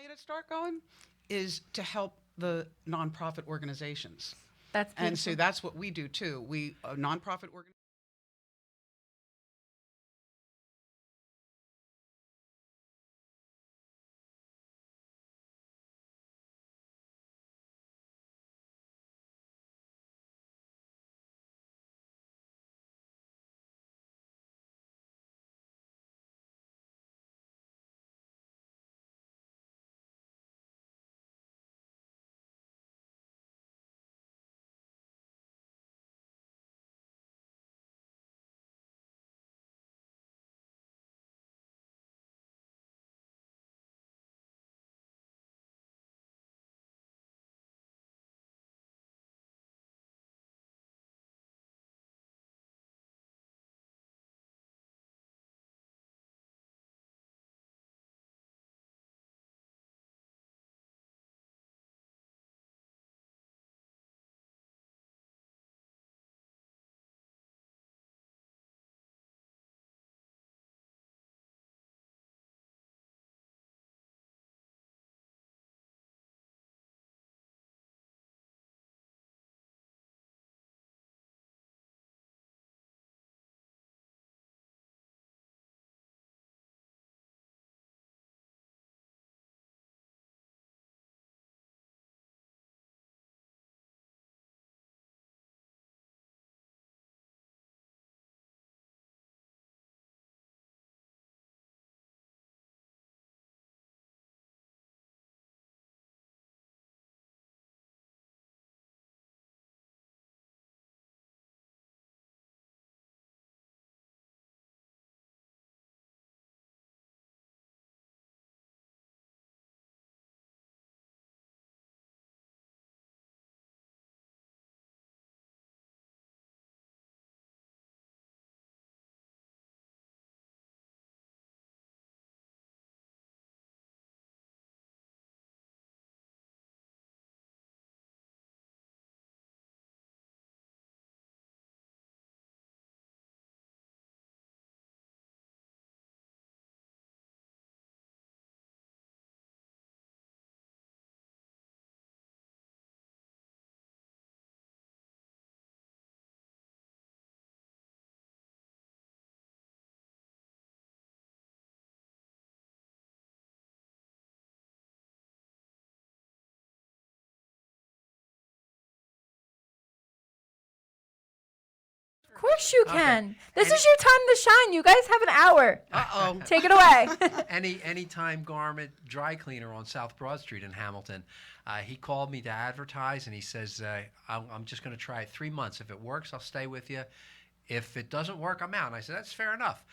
made it start going is to help the nonprofit organizations. That's beautiful. And so that's what we do too. We nonprofit organizations. Of course you can. This is your time to shine. You guys have an hour. Uh-oh. Take it away. Anytime Garment dry cleaner on South Broad Street in Hamilton. He called me to advertise, and he says, I'm just going to try it 3 months. If it works, I'll stay with you. If it doesn't work, I'm out. And I said, that's fair enough.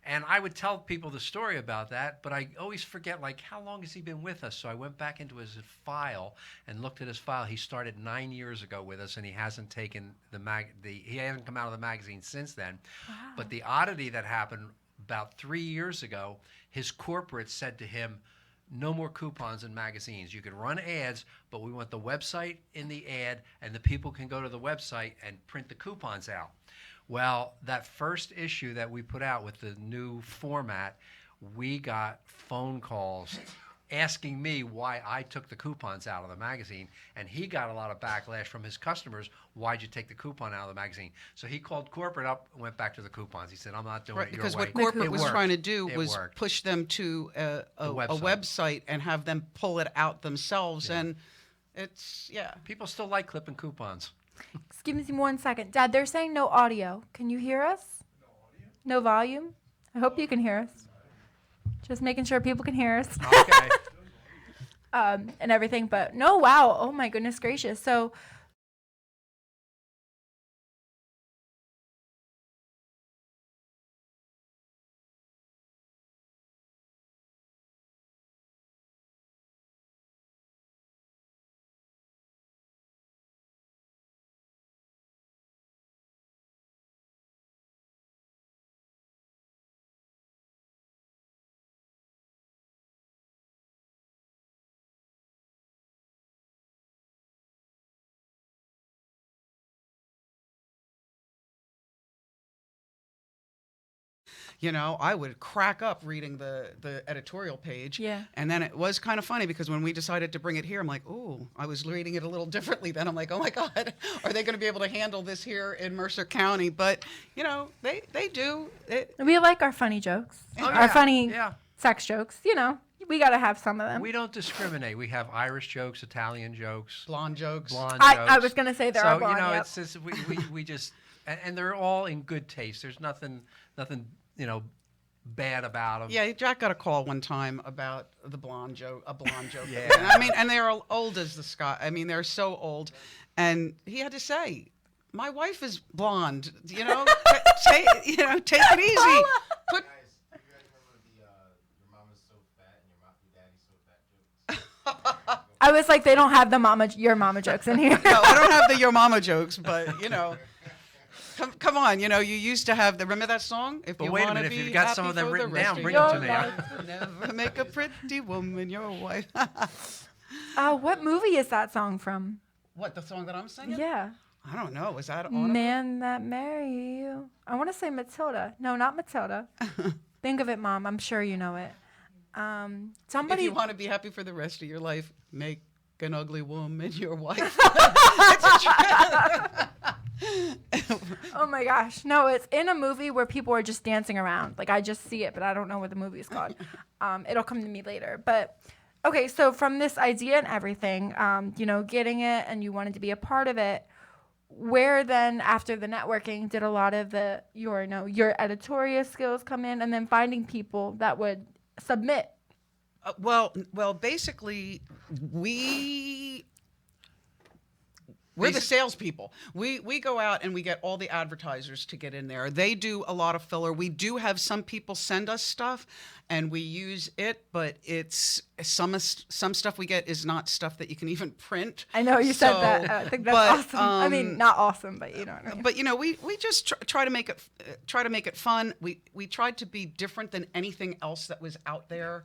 And I would tell people the story about that, but I always forget, like, how long has he been with us? So I went back into his file and looked at his file. He started 9 years ago with us, and he hasn't taken he hasn't come out of the magazine since then. Wow. But the oddity that happened about 3 years ago, his corporate said to him, no more coupons in magazines. You can run ads, but we want the website in the ad, and the people can go to the website and print the coupons out. Well, that first issue that we put out with the new format, we got phone calls asking me why I took the coupons out of the magazine, and he got a lot of backlash from his customers. Why'd you take the coupon out of the magazine? So he called corporate up and went back to the coupons. He said, I'm not doing Right, it your because way. what corporate It was worked. trying to do It was worked. push them to a website and have them pull it out themselves. Yeah. And it's, yeah. People still like clipping coupons. Excuse me 1 second. Dad, they're saying no audio. Can you hear us? No audio? No volume? I hope you can hear us. Just making sure people can hear us. Okay. And everything. But no, wow. Oh, my goodness gracious. So you know, I would crack up reading the editorial page. Yeah. And then it was kind of funny because when we decided to bring it here, I'm like, ooh, I was reading it a little differently then. I'm like, oh my God, are they going to be able to handle this here in Mercer County? But, you know, they do. We like our funny jokes, Oh, our yeah. funny Yeah. sex jokes. You know, we got to have some of them. We don't discriminate. We have Irish jokes, Italian jokes, Blonde jokes. blonde I jokes. was going to say there so, are blonde. you know, Yep. it's just we just and they're all in good taste. There's nothing you know bad about them. Yeah, Jack got a call one time about a blonde joke. Yeah. And I mean, and they're old as the sky. I mean, they're so old, and he had to say, "My wife is blonde." You know, take it easy. Put. You guys remember the your mama's so fat and your daddy's so fat jokes? I was like, they don't have your mama jokes in here. No, I don't have the Your Mama jokes, but you know, come on, you know, you used to have remember that song? If But you wait a wanna minute, if be you've got happy some of them for the written rest down, of bring your them to me. life, never make a pretty woman your wife. What movie is that song from? What, the song that I'm singing? Yeah. I don't know. Is that on? Man That Marry You. I want to say Matilda. No, not Matilda. Think of it, Mom. I'm sure you know it. If Somebody. you want to be happy for the rest of your life, make an ugly woman your wife. Oh my gosh. No, it's in a movie where people are just dancing around. Like I just see it, but I don't know what the movie is called. It'll come to me later. But okay, so from this idea and everything, you know, getting it and you wanted to be a part of it, where then after the networking did a lot of your editorial skills come in, and then finding people that would submit? Well, basically, we're the salespeople. We go out and we get all the advertisers to get in there. They do a lot of filler. We do have some people send us stuff, and we use it, but it's some stuff we get is not stuff that you can even print. I know you said that. I think that's awesome. I mean, not awesome, but you know what I mean. But you know, we just try to make it fun. We tried to be different than anything else that was out there.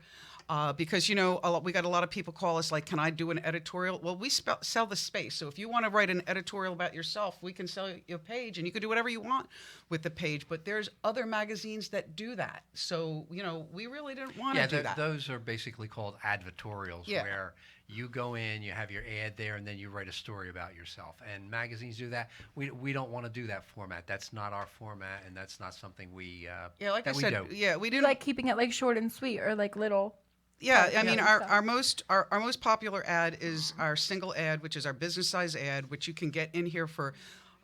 Because, you know, we got a lot of people call us like, can I do an editorial? Well, we sell the space. So if you want to write an editorial about yourself, we can sell you a page, and you can do whatever you want with the page. But there's other magazines that do that. So, you know, we really didn't want to do that. Those are basically called advertorials, Yeah. where you go in, you have your ad there, and then you write a story about yourself. And magazines do that. We don't want to do that format. That's not our format, and that's not something we Like I said, do. yeah, we You didn't like keeping it like short and sweet, or like little. Yeah, I mean, Yeah. our most popular ad is our single ad, which is our business size ad, which you can get in here for.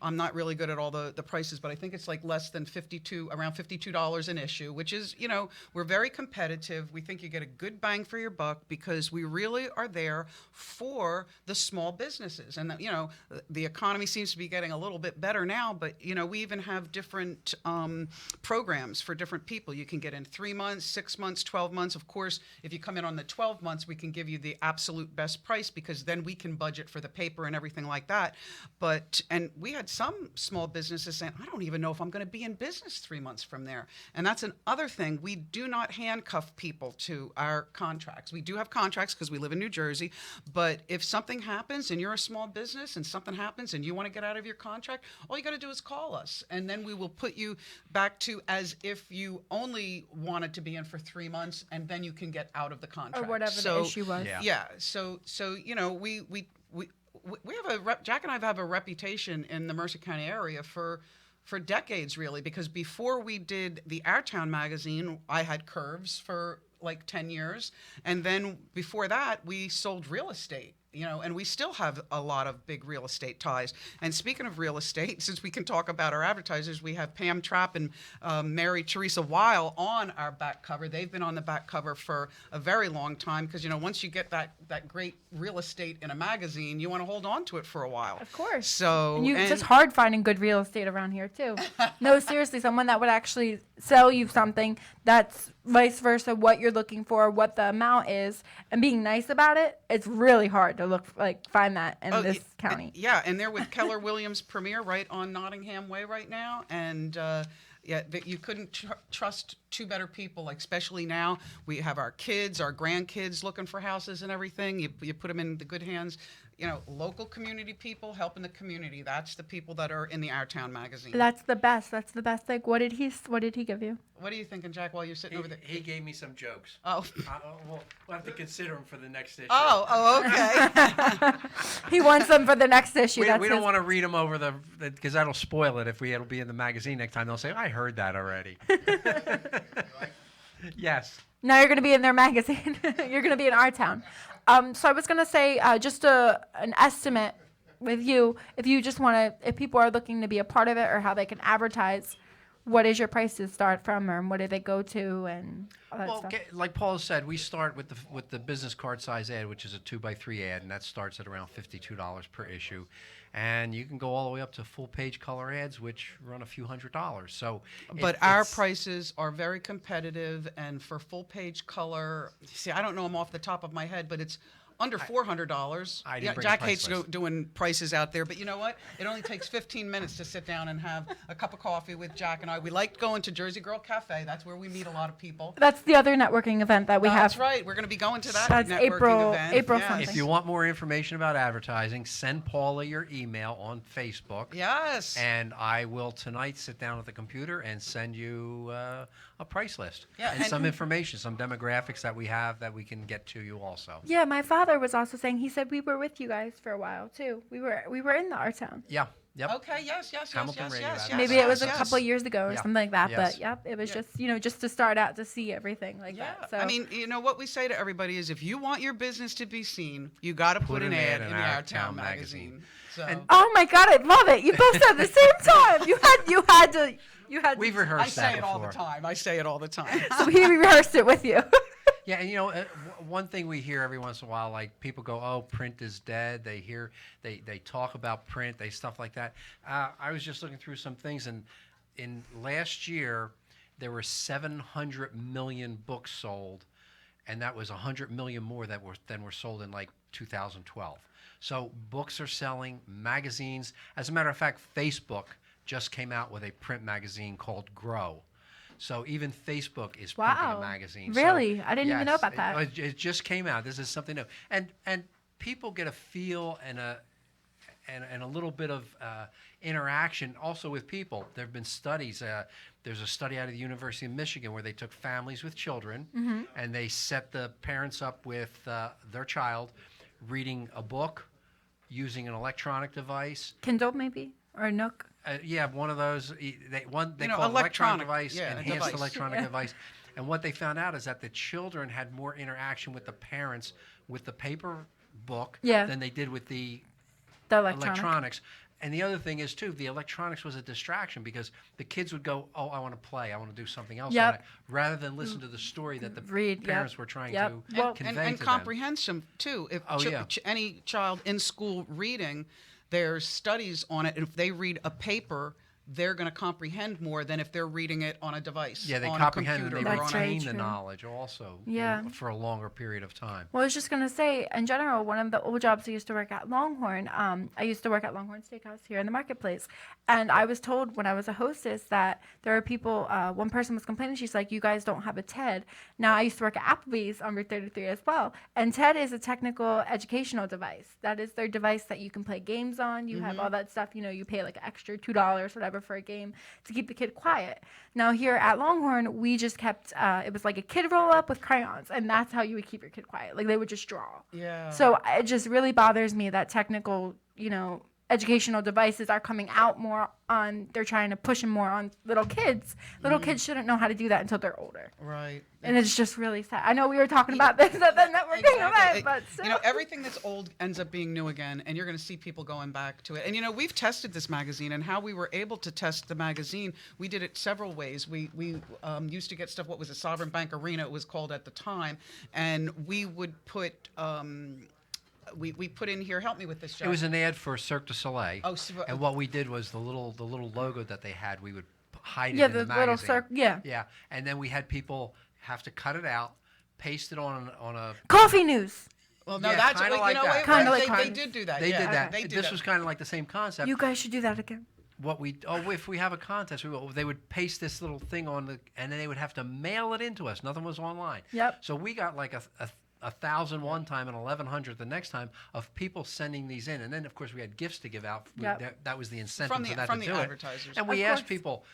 I'm not really good at all the prices, but I think it's like less than around $52 an issue, which is, you know, we're very competitive. We think you get a good bang for your buck because we really are there for the small businesses. And, you know, the economy seems to be getting a little bit better now, but, you know, we even have different programs for different people. You can get in 3 months, 6 months, 12 months. Of course, if you come in on the 12 months, we can give you the absolute best price because then we can budget for the paper and everything like that. And we had some small businesses saying, I don't even know if I'm going to be in business 3 months from there. And that's another thing. We do not handcuff people to our contracts. We do have contracts because we live in New Jersey. But if something happens and you're a small business and something happens and you want to get out of your contract, all you got to do is call us. And then we will put you back to as if you only wanted to be in for 3 months, and then you can get out of the contract. Or whatever the issue was. Yeah. Yeah. So you know, we have Jack and I have a reputation in the Mercer County area for decades, really, because before we did the Our Town magazine, I had Curves for like 10 years. And then before that, we sold real estate. You know, and we still have a lot of big real estate ties. And speaking of real estate, since we can talk about our advertisers, we have Pam Trapp and Mary Teresa Weil on our back cover. They've been on the back cover for a very long time because, you know, once you get that great real estate in a magazine, you want to hold on to it for a while. Of course. So It's just hard finding good real estate around here too. No, seriously, someone that would actually sell you something that's vice versa, what you're looking for, what the amount is, and being nice about it. It's really hard to find that in this county. Yeah, and they're with Keller Williams Premier right on Nottingham Way right now, and you couldn't trust two better people. Like especially now, we have our kids, our grandkids looking for houses and everything. You put them in the good hands. local community people helping the community. That's the people that are in the Our Town magazine. That's the best. That's the best. Like, what did he give you? What are you thinking, Jack, while you're sitting over there? He gave me some jokes. Oh. We'll have to consider them for the next issue. Oh, okay. He wants them for the next issue. We That's don't his- want to read them over because that'll spoil it. If it'll be in the magazine next time, they'll say, "I heard that already." Yes. Now you're going to be in their magazine. You're going to be in Our Town. So I was going to say just an estimate with you. If you just want to, if people are looking to be a part of it or how they can advertise, what is your prices start from, or what do they go to, and all that stuff? Like Paula said, we start with the business card size ad, which is a 2x3 ad, and that starts at around $52 per issue. And you can go all the way up to full page color ads, which run a few $100s. So, But our prices are very competitive, and for full page color, see, I don't know them off the top of my head, but it's under $400. I didn't bring a Jack price hates list. doing prices out there, but you know what? It only takes 15 minutes to sit down and have a cup of coffee with Jack and I. We like going to Jersey Girl Cafe. That's where we meet a lot of people. That's the other networking event that we have. That's right. We're going to be going to that That's networking event. April Yes. something. if you want more information about advertising, send Paula your email on Facebook. Yes. And I will tonight sit down at the computer and send you a price list Yeah, and and- some information, some demographics that we have that we can get to you also. Yeah, my father was also saying, he said we were with you guys for a while too. We were in the Our Town. Yeah. Yep. Okay, yes. Hamilton Radio, yes. that- Maybe Yes, it was a yes. couple of years ago or Yeah. something like that. Yes. But yep, it was Yeah. just to start out to see everything like Yeah, that. So I mean, what we say to everybody is, if you want your business to be seen, you got to put an ad in the Our Town magazine. So And- oh my God, I love it. You both said at the same time. You had. We've I rehearsed say that it all the before. time. I say it all the time. So he rehearsed it with you. Yeah, and one thing we hear every once in a while, like people go, "Oh, print is dead." They talk about print, stuff like that. I was just looking through some things, and in last year there were 700 million books sold, and that was 100 million more than were sold in like 2012. So books are selling, magazines. As a matter of fact, Facebook just came out with a print magazine called Grow. So even Facebook is printing Wow. a magazine. Really? So, I didn't even know yes, about that. It just came out. This is something new, and people get a feel and a little bit of interaction also with people. There have been studies. There's a study out of the University of Michigan where they took families with children and they set the parents up with their child reading a book, using an electronic device. Kindle maybe or Nook. Yeah, one of those. They call it electronic electronic, device, yeah, a enhanced device. electronic device. And what they found out is that the children had more interaction with the parents with the paper book Yeah. than they did with the The electronic. electronics. And the other thing is, too, the electronics was a distraction because the kids would go, "Oh, I want to play. I want to do something else," Yep. on it, rather than listen to the story that the Read, yep. parents were trying Yep. to Well, convey and to them. comprehension too. If Oh, yeah. any child in school reading, there's studies on it. If they read a paper, they're going to comprehend more than if they're reading it on a device. Yeah, they on comprehend a and computer they or That's on a- right. retain the true. knowledge also Yeah. for a longer period of time. Well, I was just going to say, in general, one of the old jobs I used to work at Longhorn, I used to work at Longhorn Steakhouse here in the marketplace. And I was told when I was a hostess that there are people, one person was complaining, she's like, you guys don't have a TED. Now, I used to work at Applebee's on Route 33 as well. And TED is a technical educational device. That is their device that you can play games on. You have all that stuff, you pay like an extra $2, whatever, for a game to keep the kid quiet. Now, here at Longhorn, we just kept, it was like a kid roll up with crayons. And that's how you would keep your kid quiet. Like they would just draw. Yeah. So it just really bothers me that technical, educational devices are coming out more on, they're trying to push them more on little kids. Little kids shouldn't know how to do that until they're older. Right. And it's just really sad. I know we were talking about this at the networking Exactly. event, but still. Everything that's old ends up being new again, and you're going to see people going back to it. And we've tested this magazine, and how we were able to test the magazine, we did it several ways. We used to get stuff. What was it? Sovereign Bank Arena, it was called at the time, and we would put. We put in here. Help me with this, Jack. It was an ad for Cirque du Soleil. Oh, so- and what we did was the little logo that they had, we would hide it Yeah, in the the magazine. little circle. Yeah. Yeah, and then we had people have to cut it out, paste it on a. Coffee news. Well, no, Yeah, that's kinda wait, like that. Kinda wait, like they that. did do that. They yeah, did that. They did This that. was kind of like the same concept. You guys should do that again. If we have a contest, they would paste this little thing on and then they would have to mail it into us. Nothing was online. Yep. So we got like 1,000 one time and 1,100 the next time of people sending these in, and then of course we had gifts to give out. Yep. That was the incentive From the- for that from to the do advertisers. it. And we Of asked course. people,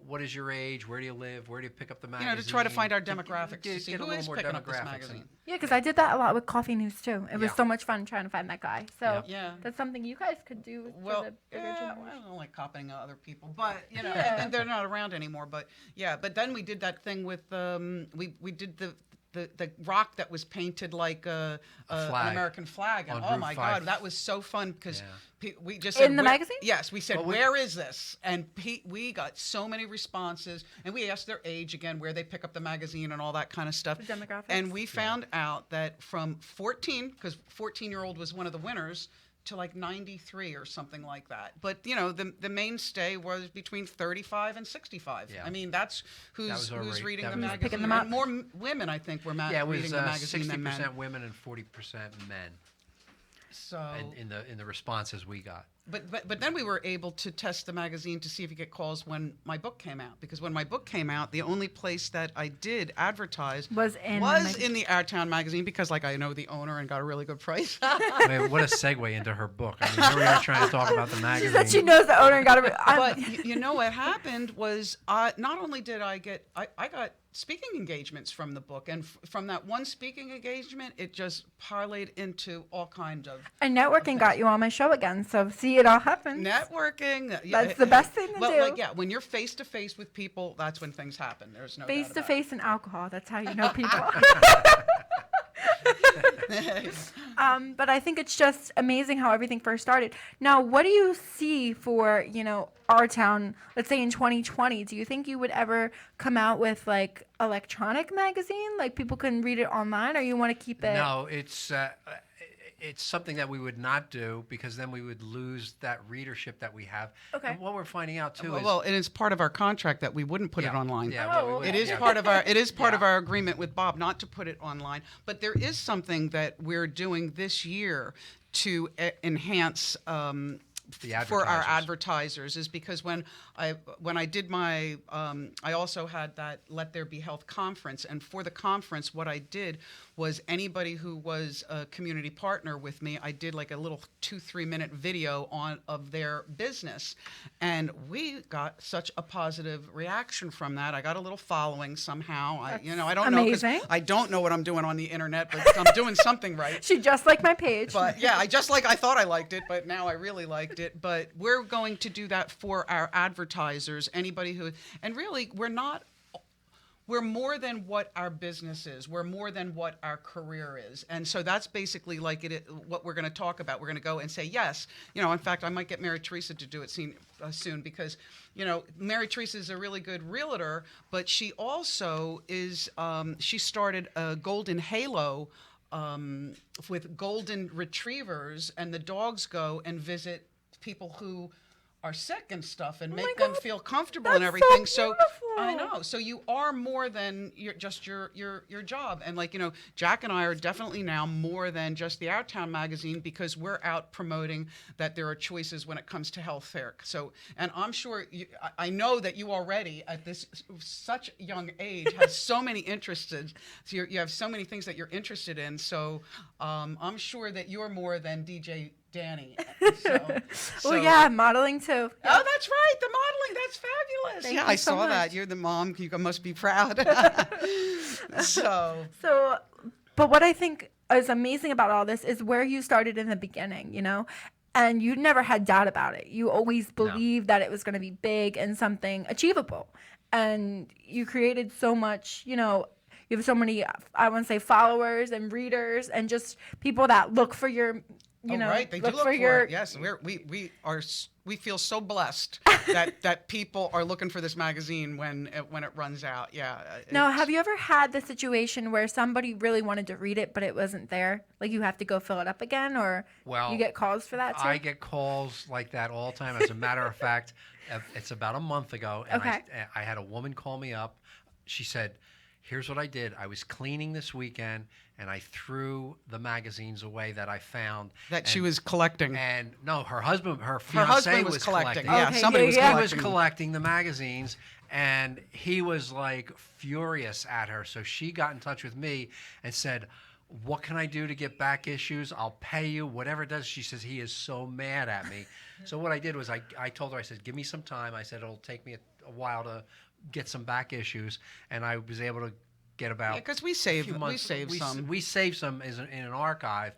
what is your age? Where do you live? Where do you pick up the magazine? To try to find our demographics to see get a who little is more picking up this demographics magazine. and- Yeah, because I did that a lot with Coffee News too. It was Yeah. so much fun trying to find that guy. So Yeah. that's something you guys could do Well, for the bigger yeah, generation. I don't like copying other people, but Yeah. and they're not around anymore. But yeah, but then we did that thing with we did the rock that was painted like an flag American flag, and on oh Route my 5. God, that was so fun because Yeah. we just In said, the "Where-" magazine? Yes, we said, Well, where is this? And we got so many responses, and we asked their age again, where they pick up the magazine, and all that kind of stuff. The demographics? And we found out that from 14, because 14-year-old was one of the winners, to like 93 or something like that. But the mainstay was between 35 and 65. Yeah. I mean, that's who's was our rate. reading That the was- magazine. Picking them up. And more women, I think, were Yeah, it was reading the magazine than men. 60% women and 40% men. So, In the responses we got. but then we were able to test the magazine to see if you get calls when my book came out. Because when my book came out, the only place that I did advertise Was in the Our Town magazine, because I know the owner and got a really good price. I mean, what a segue into her book. I mean, here we are trying to talk about the She magazine. said she knows the owner and got a. But what happened was not only did I got speaking engagements from the book, and from that one speaking engagement, it just parlayed into all kinds of And networking got you on my show again, so see, it all happens. networking. That's the best thing to well, do. when you're face to face with people, that's when things happen. There's no Face doubt to about face and alcohol. That's how you know people. it. But I think it's just amazing how everything first started. Now, what do you see for, our town, let's say in 2020? Do you think you would ever come out with like electronic magazine? Like people can read it online, or you want to keep it? No, it's something that we would not do because then we would lose that readership that we have. Okay. And what we're finding out too is Well, it is part of our contract that we wouldn't put it online. Yeah, Oh, we okay. would- It is yeah. part of Yeah. our agreement with Bob not to put it online. But there is something that we're doing this year to enhance for our advertisers, is because when I did my I also had that Let There Be Health conference, and for the conference what I did was anybody who was a community partner with me, I did like a little 2-3 minute video of their business, and we got such a positive reaction from that. I got a little following somehow. I don't know, 'cause amazing. I don't know what I'm doing on the internet, but I'm doing something right. She just liked my page. But yeah, I thought I liked it, but now I really liked it. But we're going to do that for our advertisers, anybody who, and really, we're more than what our business is. We're more than what our career is. And so that's basically like what we're going to talk about. We're going to go and say, yes, in fact, I might get Mary Teresa to do it soon because, Mary Teresa is a really good realtor, but she also is, she started a Golden Halo with golden retrievers, and the dogs go and visit people who are sick and stuff and make them God. feel comfortable That's and everything. so I beautiful. know. So you are more than your job. And Jack and I are definitely now more than just the Our Town magazine, because we're out promoting that there are choices when it comes to health care. So, and I'm sure I know that you already at this such young age have so many interests. So you have so many things that you're interested in. So I'm sure that you're more than DJ Dani. Well, yeah, modeling too. Oh, that's right. The modeling. That's fabulous. Thank yeah, you I so saw that. much. You're the mom. You must be proud. So, But what I think is amazing about all this is where you started in the beginning, and you never had doubt about it. You always believed that it was going to be big and something achievable. And you created so much, you have so many, I want to say, followers and readers and just people that look for your, right, they do look for it. Yes, we feel so blessed that people are looking for this magazine when it runs out. Yeah. Now, have you ever had the situation where somebody really wanted to read it, but it wasn't there? Like you have to go fill it up again, or Well, you get calls for that too? I get calls like that all the time. As a matter of fact, it's about a month ago, and Okay. I had a woman call me up. She said, here's what I did. I was cleaning this weekend, and I threw the magazines away that I found. that she was collecting. And no, her fiance husband was collecting. Yeah, Okay, somebody was yeah. He was collecting. collecting the magazines, and he was like furious at her. So she got in touch with me and said, what can I do to get back issues? I'll pay you, whatever it does. She says, he is so mad at me. So what I did was I told her, I said, give me some time. I said, it'll take me a while to get some back issues. And I was able to get about because we a save few months. some. We save some in an archive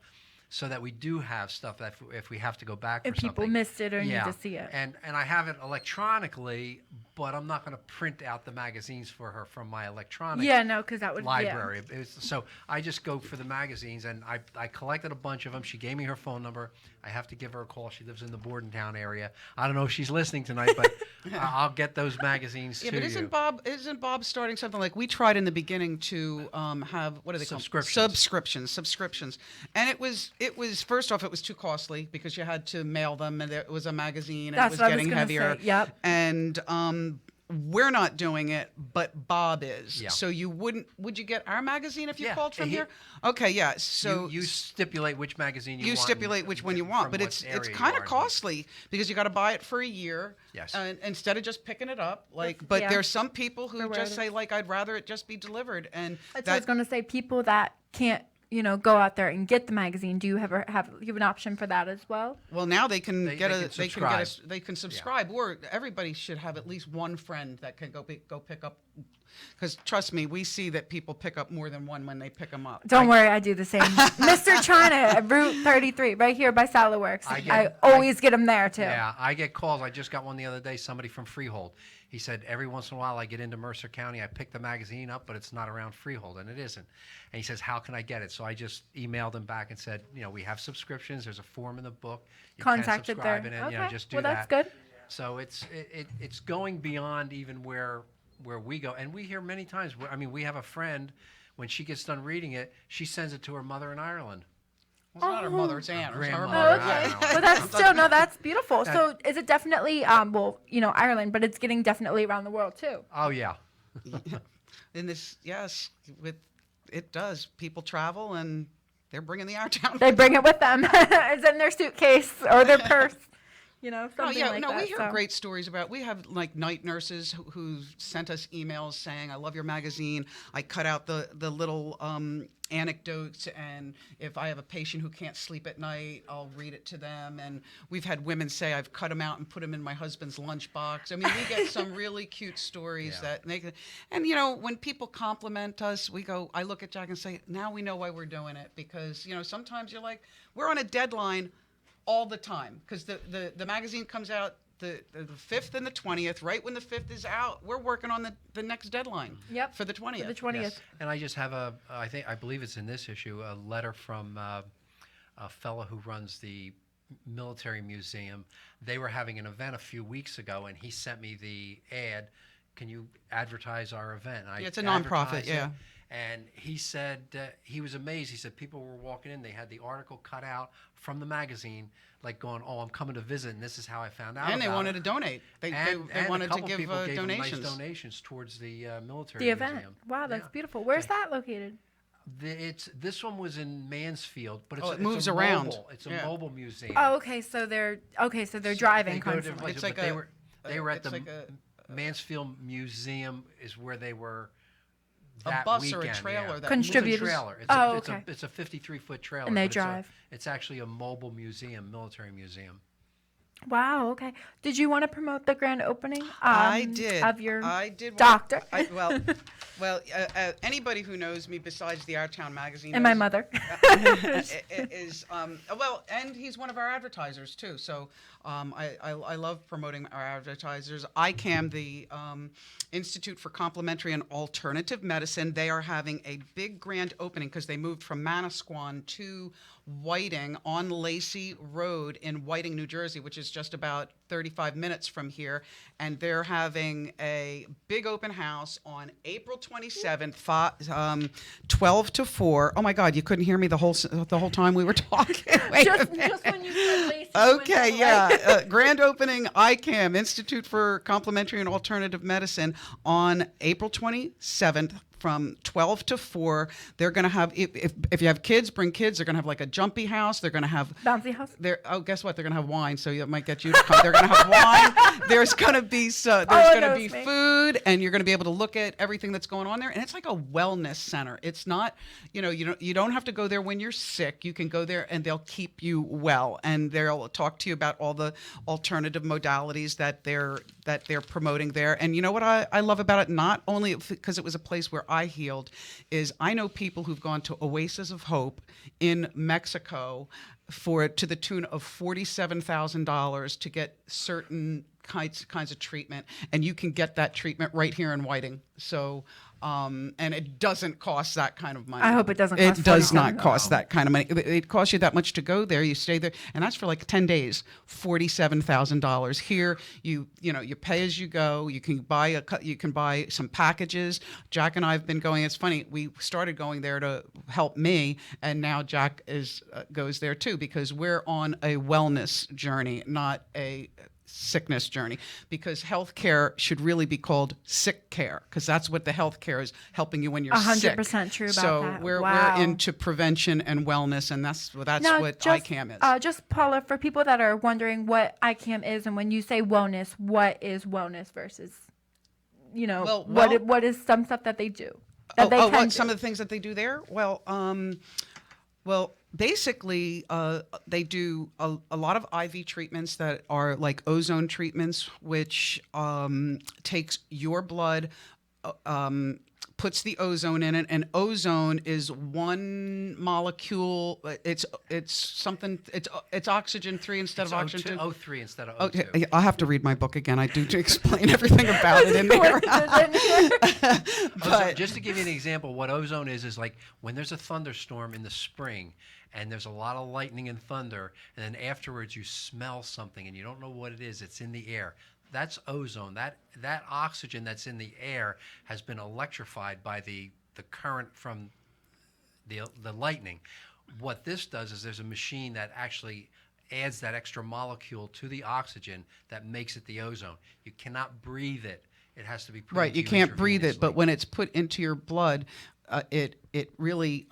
so that we do have stuff that if we have to go back If for people something. missed it or need to see it. And I have it electronically, but I'm not going to print out the magazines for her from my electronic Yeah, no, because that would library. So I just go for the magazines, and I collected a bunch of them. She gave me her phone number. I have to give her a call. She lives in the Bordentown area. I don't know if she's listening tonight, but I'll get those magazines to Yeah, but isn't Bob starting something like we tried in the beginning to have what are they called? Subscriptions, and it was first off it was too costly because you had to mail them and it was a magazine and That's it was what I was getting gonna heavier. say, yep. And we're not doing it, but Bob is. Yeah. So would you get our magazine if you Yeah, called from he- here? Okay, yeah. So you stipulate which magazine you want. stipulate which one you want, but it's kind of costly because you got to buy it for a year. Yes. And instead of just picking it up, but Yeah. there's some people For who where just it say is. like I'd rather it just be delivered, and That's what I was going to say. People that can't, go out there and get the magazine. Do you ever have an option for that as well? well now they can They get can subscribe. they can subscribe, or everybody should have at least one friend that can go pick up. Because trust me, we see that people pick up more than one when they pick them up. Don't worry, I do the same. Mr. China, Route 33, right here by Salad Works. I always get them there too. Yeah, I get calls. I just got one the other day, somebody from Freehold. He said, every once in a while I get into Mercer County, I pick the magazine up, but it's not around Freehold, and it isn't. And he says, how can I get it? So I just emailed him back and said, we have subscriptions. There's a form in the book. You Contacted can subscribe there. and Okay. just do Well, that. that's good. So it's going beyond even where we go. And we hear many times, we have a friend, when she gets done reading it, she sends it to her mother in Ireland. Well, it's not her mother, it's aunt. Or grandmother. her Oh, mother. I okay. don't know. Well, that's still that's beautiful. So is it definitely Ireland, but it's getting definitely around the world too. Oh, yeah. In this, yes, it does. People travel and they're bringing the art down. They bring it with them. It's in their suitcase or their purse. Something Oh yeah, like no, that. we hear so. great stories about. We have like night nurses who sent us emails saying, "I love your magazine. I cut out the little anecdotes, and if I have a patient who can't sleep at night, I'll read it to them." And we've had women say, "I've cut them out and put them in my husband's lunchbox." I mean, we get some really cute stories Yeah. that make it. And when people compliment us, we go. I look at Jack and say, "Now we know why we're doing it," because sometimes you're like, we're on a deadline all the time because the magazine comes out the 5th and the 20th. Right when the 5th is out, we're working on the next deadline. Yep. For the 20th. For the 20th. Yes. And I just have I believe it's in this issue, a letter from a fellow who runs the military museum. They were having an event a few weeks ago, and he sent me the ad. Can you advertise our event? And I Yeah, it's a nonprofit, advertised it, yeah. And he said he was amazed. He said people were walking in. They had the article cut out from the magazine, like going, "Oh, I'm coming to visit, and this is how I found out." And they about wanted it." to donate. They And wanted a to couple give people gave them donations. nice donations towards the military The event. museum. Wow, that's Yeah. beautiful. Where's that located? This one was in Mansfield, but it's Oh, a, it it's moves a around. Mobile, it's a Yeah. mobile museum. Oh, okay. So they're driving They go to constantly. different places, It's like but they were at it's the like a Mansfield Museum is where they were. A That bus weekend, or a trailer yeah. that It's a Contributors. trailer. It's Oh, a, okay. It's a 53-foot trailer. And they but drive. It's actually a mobile museum, military museum. Wow. Okay. Did you want to promote the grand opening? I did. Of your I did. doctor. Anybody who knows me besides the Our Town magazine and my knows- mother. is and he's one of our advertisers too. So I love promoting our advertisers. ICAM, the Institute for Complementary and Alternative Medicine, they are having a big grand opening because they moved from Manasquan to Whiting on Lacey Road in Whiting, New Jersey, which is just about 35 minutes from here. And they're having a big open house on April 27th, 12 to 4. Oh my God, you couldn't hear me the whole time we were talking. Wait a minute. just when you said Lacey. Okay, yeah. Grand opening, ICAM, Institute for Complementary and Alternative Medicine, on April 27th from 12 to 4. They're going to have, if you have kids, bring kids. They're going to have like a jumpy house. They're going to have Bouncy house. guess what? They're going to have wine. So it might get you to come. They're going to have wine. There's going to be food, and you're going to be able to look at everything that's going on there. And it's like a wellness center. It's not, you don't have to go there when you're sick. You can go there and they'll keep you well, and they'll talk to you about all the alternative modalities that they're promoting there. And you know what I love about it, not only because it was a place where I healed, is I know people who've gone to Oasis of Hope in Mexico to the tune of $47,000 to get certain kinds of treatment, and you can get that treatment right here in Whiting. So and it doesn't cost that kind of money. I hope it doesn't cost It does not cost that kind of money. It costs you that much to go there. You stay there, and that's for like 10 days, $47,000. Here, you pay as you go. You can buy some packages. Jack and I have been going. It's funny. We started going there to help me, and now Jack goes there too, because we're on a wellness journey, not a sickness journey, because healthcare should really be called sick care, because that's what the healthcare is, helping you when you're sick. 100% true about so that. we're into prevention and wellness, and that's now, what just, ICAM is. Just Paula, for people that are wondering what ICAM is, and when you say wellness, what is wellness versus, what is some stuff that they do? Some of the things that they do there? Well, basically, they do a lot of IV treatments that are like ozone treatments, which takes your blood, puts the ozone in it, and ozone is one molecule. It's oxygen 3 instead of oxygen 2. O3 instead of O2. Okay, I'll have to read my book again. I do to explain everything about it in there. Ozone, just to give you an example, what ozone is like when there's a thunderstorm in the spring and there's a lot of lightning and thunder, and then afterwards you smell something and you don't know what it is. It's in the air. That's ozone. That oxygen that's in the air has been electrified by the current from the lightning. What this does is there's a machine that actually adds that extra molecule to the oxygen that makes it the ozone. You cannot breathe it. It has to be put Right, into you can't breathe it, but intravenously. when it's put into your blood, it really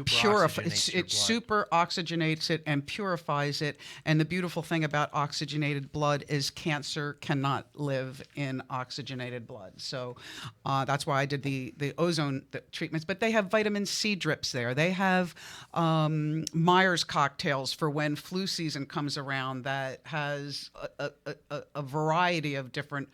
purifies it, super oxygenates it and purifies it. And the beautiful thing about oxygenated blood is cancer cannot live in oxygenated blood. So that's why I did the ozone treatments. But they have vitamin C drips there. They have Myers cocktails for when flu season comes around that has a variety of different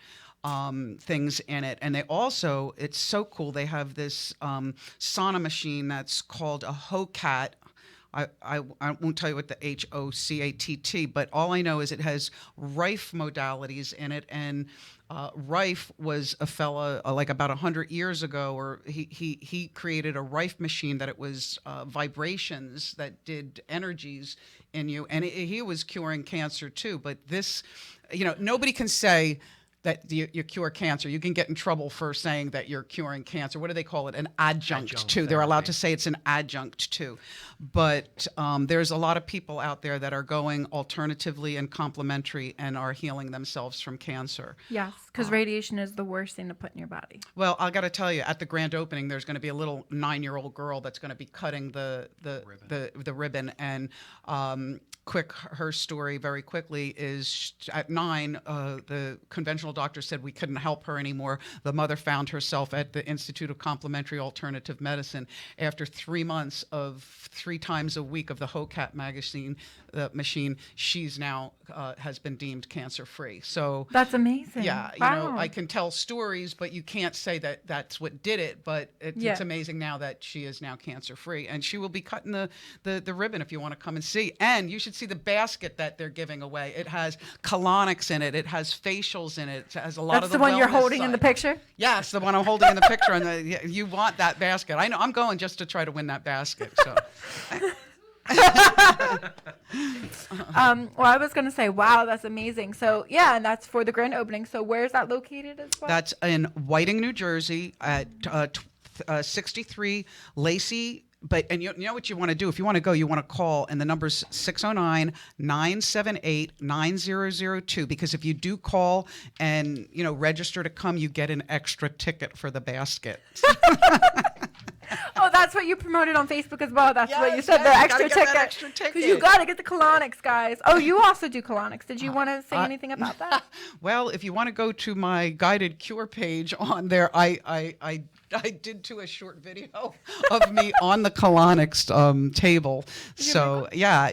things in it. And they also, it's so cool, they have this sauna machine that's called a HOCAT. I won't tell you what the HOCATT, but all I know is it has Rife modalities in it. And Rife was a fella like about 100 years ago, or he created a Rife machine that it was vibrations that did energies in you. And he was curing cancer too. But this, nobody can say that you cure cancer. You can get in trouble for saying that you're curing cancer. What do they call it? An adjunct to. They're allowed to say it's an adjunct to. But there's a lot of people out there that are going alternatively and complementary and are healing themselves from cancer. Yes, because radiation is the worst thing to put in your body. Well, I got to tell you, at the grand opening, there's going to be a little 9-year-old girl that's going to be cutting the ribbon. And her story very quickly is at 9, the conventional doctor said we couldn't help her anymore. The mother found herself at the Institute of Complementary Alternative Medicine after 3 months of 3 times a week of the HOCAT machine. She's now has been deemed cancer-free. So that's amazing. Yeah, wow. I can tell stories, but you can't say that that's what did it. But it's amazing now that she is now cancer-free, and she will be cutting the ribbon if you want to come and see. And you should see the basket that they're giving away. It has colonics in it. It has facials in it. It has a lot That's of the one you're wellness holding in side. the picture? Yes, the one I'm holding in the picture. And you want that basket. I know. I'm going just to try to win that basket. So. Well, I was going to say, wow, that's amazing. So, yeah, and that's for the grand opening. So where is that located as well? That's in Whiting, New Jersey at 63 Lacey But you know what you want to do? If you want to go, you want to call, and the number's 609-978-9002, because if you do call and, register to come, you get an extra ticket for the basket. Oh, that's what you promoted on Facebook as well. That's what you Yes, said, the yes, you extra gotta get that ticket. extra ticket. Because you got to get the colonics, guys. Oh, you also do colonics. Did you want to say anything about that? Well, if you want to go to my guided cure page on there, I did do a short video of me on the colonics table. So yeah,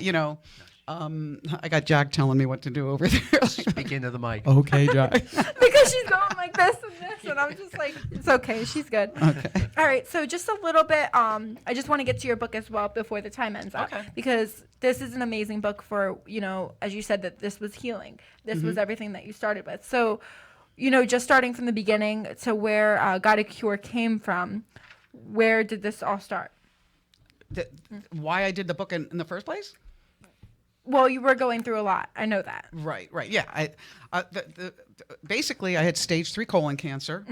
I got Jack telling me what to do over there. Speak into the mic. Okay, Jack. Because she's going like this and this, and I'm just like, it's okay, she's good. Okay. All right, so just a little bit, I just want to get to your book as well before the time ends up. Okay. Because this is an amazing book for, as you said, that this was healing. This was everything that you started with. So, just starting from the beginning to where Guided Cure came from, where did this all start? Why I did the book in the first place? Well, you were going through a lot. I know that. Right. Yeah. Basically, I had stage 3 colon cancer,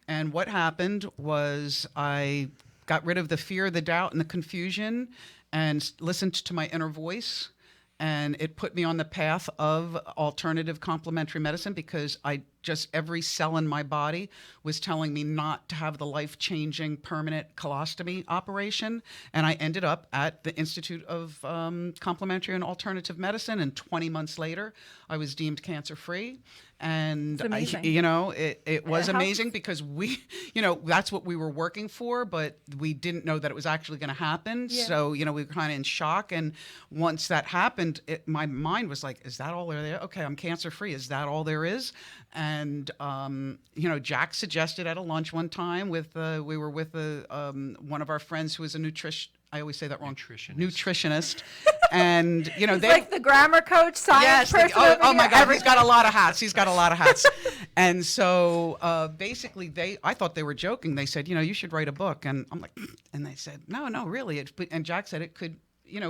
and what happened was I got rid of the fear, the doubt, and the confusion, and listened to my inner voice, and it put me on the path of alternative complementary medicine, because every cell in my body was telling me not to have the life-changing permanent colostomy operation. And I ended up at the Institute of Complementary and Alternative Medicine, and 20 months later, I was deemed cancer-free. And It's amazing. it was It helps. amazing, because we, that's what we were working for, but we didn't know that it was actually going to happen. Yeah. So, we were kind of in shock. And once that happened, my mind was like, is that all there is? Okay, I'm cancer-free. Is that all there is? And, Jack suggested at a lunch one time we were with one of our friends who was a I always say that wrong. Nutritionist. And, He's like the grammar coach, science person. Oh my God, he's got a lot of hats. And so basically I thought they were joking. They said, you should write a book. And I'm like, and they said, no, really. And Jack said it could,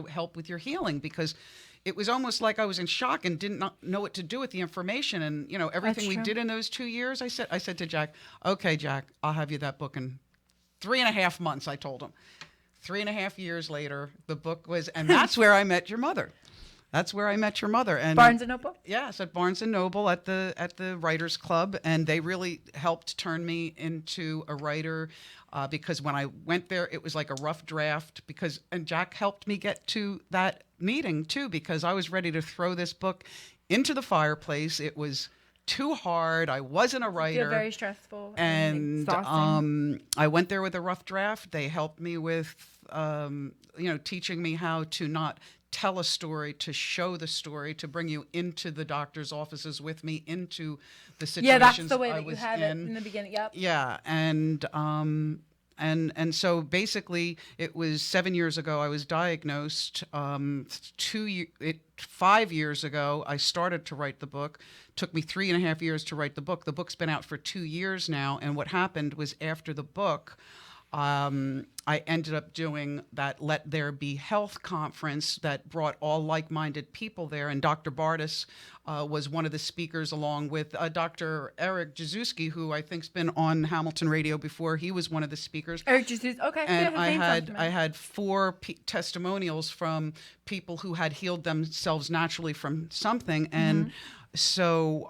help with your healing, because it was almost like I was in shock and didn't know what to do with the information. And, everything we did in those 2 years, I said to Jack, okay, Jack, I'll have you that book in 3.5 months, I told him. 3.5 years later, the book was, and that's where I met your mother. And Barnes and Noble? Yes, at Barnes and Noble at the Writers Club, and they really helped turn me into a writer, because when I went there, it was like a rough draft. And Jack helped me get to that meeting too, because I was ready to throw this book into the fireplace. It was too hard. I wasn't a writer. Feel very stressful And exhausting. I went there with a rough draft. They helped me with, teaching me how to not tell a story, to show the story, to bring you into the doctor's offices with me, into the situations Yeah, that's the way I that you was had it in the beginning. Yep. Yeah, and so basically, it was 7 years ago I was diagnosed. 5 years ago I started to write the book. Took me 3.5 years to write the book. The book's been out for 2 years now, and what happened was, after the book, I ended up doing that Let There Be Health conference that brought all like-minded people there, and Dr. Bardis was one of the speakers, along with Dr. Eric Jazuski, who I think's been on Hamilton Radio before. He was one of the speakers. Eric Jesus. Okay. And yeah, I had 4 testimonials from people who had healed themselves naturally from something, and so